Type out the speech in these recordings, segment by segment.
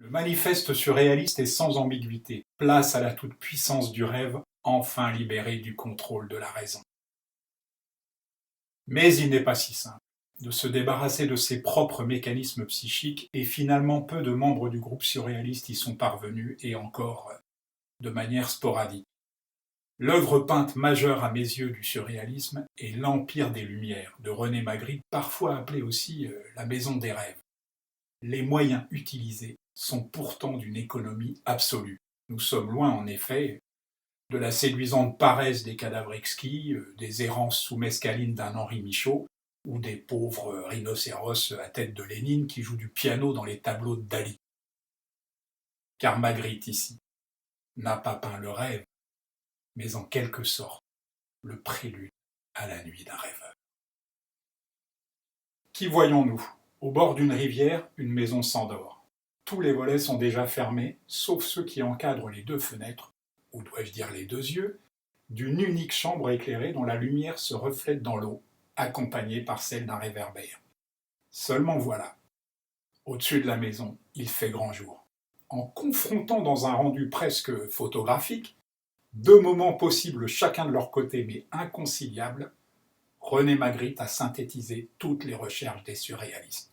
Le manifeste surréaliste est sans ambiguïté, place à la toute-puissance du rêve, enfin libéré du contrôle de la raison. Mais il n'est pas si simple de se débarrasser de ses propres mécanismes psychiques, et finalement peu de membres du groupe surréaliste y sont parvenus, et encore de manière sporadique. L'œuvre peinte majeure à mes yeux du surréalisme est L'Empire des Lumières de René Magritte, parfois appelée aussi la Maison des Rêves. Les moyens utilisés sont pourtant d'une économie absolue. Nous sommes loin, en effet, de la séduisante paresse des cadavres exquis, des errances sous mescaline d'un Henri Michaud, ou des pauvres rhinocéros à tête de Lénine qui jouent du piano dans les tableaux de Dali. Car Magritte, ici, n'a pas peint le rêve, mais en quelque sorte le prélude à la nuit d'un rêveur. Qui voyons-nous? Au bord d'une rivière, une maison s'endort. Tous les volets sont déjà fermés, sauf ceux qui encadrent les deux fenêtres, ou dois-je dire les deux yeux, d'une unique chambre éclairée dont la lumière se reflète dans l'eau, accompagnée par celle d'un réverbère. Seulement voilà, au-dessus de la maison, il fait grand jour. En confrontant dans un rendu presque photographique, deux moments possibles chacun de leur côté mais inconciliables, René Magritte a synthétisé toutes les recherches des surréalistes.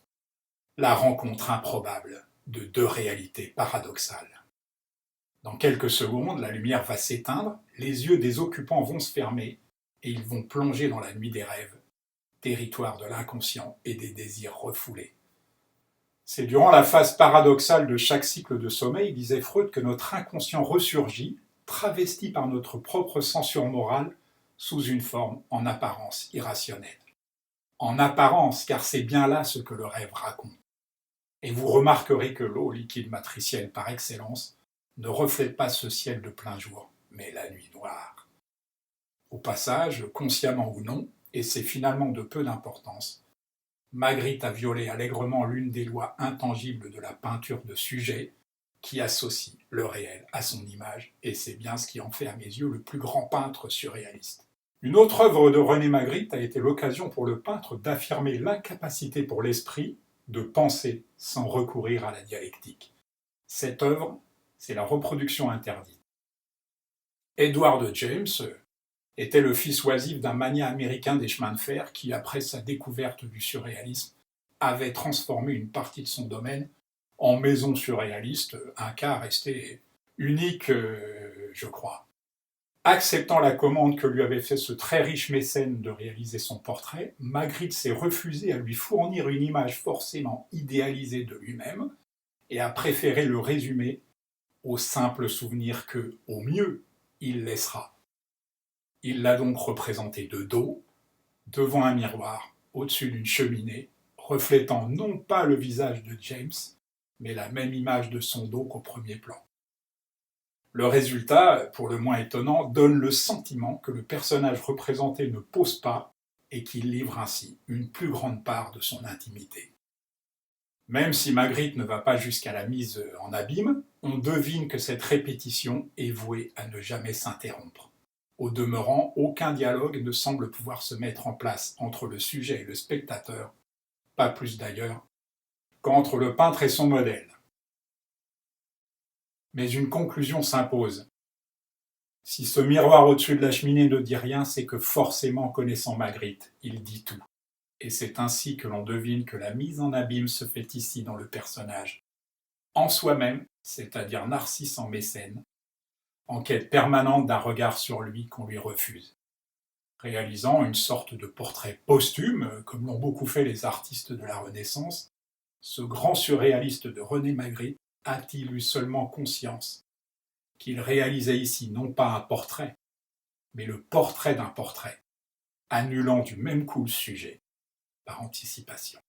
La rencontre improbable de deux réalités paradoxales. Dans quelques secondes, la lumière va s'éteindre, les yeux des occupants vont se fermer et ils vont plonger dans la nuit des rêves, territoire de l'inconscient et des désirs refoulés. C'est durant la phase paradoxale de chaque cycle de sommeil, disait Freud, que notre inconscient ressurgit, travesti par notre propre censure morale, sous une forme en apparence irrationnelle. En apparence, car c'est bien là ce que le rêve raconte. Et vous remarquerez que l'eau, liquide matriciel par excellence, ne reflète pas ce ciel de plein jour, mais la nuit noire. Au passage, consciemment ou non, et c'est finalement de peu d'importance, Magritte a violé allègrement l'une des lois intangibles de la peinture de sujet, qui associe le réel à son image, et c'est bien ce qui en fait à mes yeux le plus grand peintre surréaliste. Une autre œuvre de René Magritte a été l'occasion pour le peintre d'affirmer l'incapacité pour l'esprit de penser sans recourir à la dialectique. Cette œuvre, c'est La reproduction interdite. Edward James était le fils oisif d'un magnat américain des chemins de fer qui, après sa découverte du surréalisme, avait transformé une partie de son domaine en maison surréaliste, un cas resté unique, je crois. Acceptant la commande que lui avait fait ce très riche mécène de réaliser son portrait, Magritte s'est refusé à lui fournir une image forcément idéalisée de lui-même et a préféré le résumer au simple souvenir que, au mieux, il laissera. Il l'a donc représenté de dos, devant un miroir, au-dessus d'une cheminée, reflétant non pas le visage de James, mais la même image de son dos qu'au premier plan. Le résultat, pour le moins étonnant, donne le sentiment que le personnage représenté ne pose pas et qu'il livre ainsi une plus grande part de son intimité. Même si Magritte ne va pas jusqu'à la mise en abîme, on devine que cette répétition est vouée à ne jamais s'interrompre. Au demeurant, aucun dialogue ne semble pouvoir se mettre en place entre le sujet et le spectateur, pas plus d'ailleurs qu'entre le peintre et son modèle. Mais une conclusion s'impose. Si ce miroir au-dessus de la cheminée ne dit rien, c'est que forcément, connaissant Magritte, il dit tout. Et c'est ainsi que l'on devine que la mise en abîme se fait ici dans le personnage, en soi-même, c'est-à-dire Narcisse en mécène, en quête permanente d'un regard sur lui qu'on lui refuse, réalisant une sorte de portrait posthume, comme l'ont beaucoup fait les artistes de la Renaissance. Ce grand surréaliste de René Magritte a-t-il eu seulement conscience qu'il réalisait ici non pas un portrait, mais le portrait d'un portrait, annulant du même coup le sujet, par anticipation.